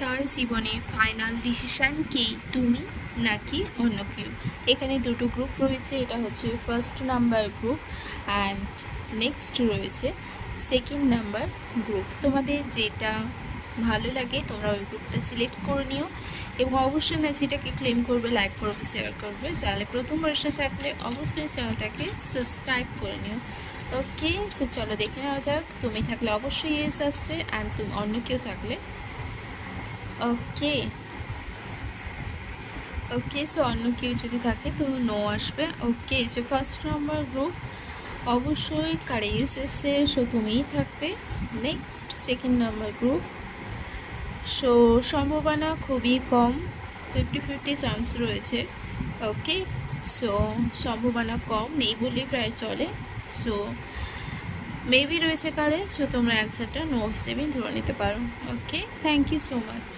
তার জীবনে final decision কি, তুমি নাকি অন্য কেউ? এখানে দুটো গ্রুপ রয়েছে, এটা হচ্ছে first number group and next রয়েছে সেকেন্ড নাম্বার গ্রুপ। তোমাদের যেটা ভালো লাগে তোমরা ওই গ্রুপটা সিলেক্ট করে নিও এবং অবশ্যই ম্যাচটাকে ক্লেম করবে, লাইক করবে, শেয়ার করবে। চ্যানেলে প্রথমবার এসে থাকলে অবশ্যই চ্যানেলটাকে সাবস্ক্রাইব করে নিও। ওকে, সো চলো দেখে নেওয়া যাক। তুমি থাকলে অবশ্যই ইয়েস আসবে অ্যান্ড তুমি অন্য কেউ থাকলে ওকে ওকে, সো অন্য কেউ যদি থাকে তো নো আসবে। ওকে, সো ফার্স্ট নাম্বার গ্রুপ অবশ্যই কারেজ এসে, সো তুমিই থাকবে। Next second number group, so সম্ভাবনা খুবই কম, 50-50 চান্স রয়েছে। ওকে, সো সম্ভাবনা কম, নেই বললেই প্রায় চলে। সো মেবি রয়েছে কারে, সো তোমরা অ্যান্সারটা নো হিসেবেই ধরে নিতে পারো। ওকে, থ্যাংক ইউ সো মাচ।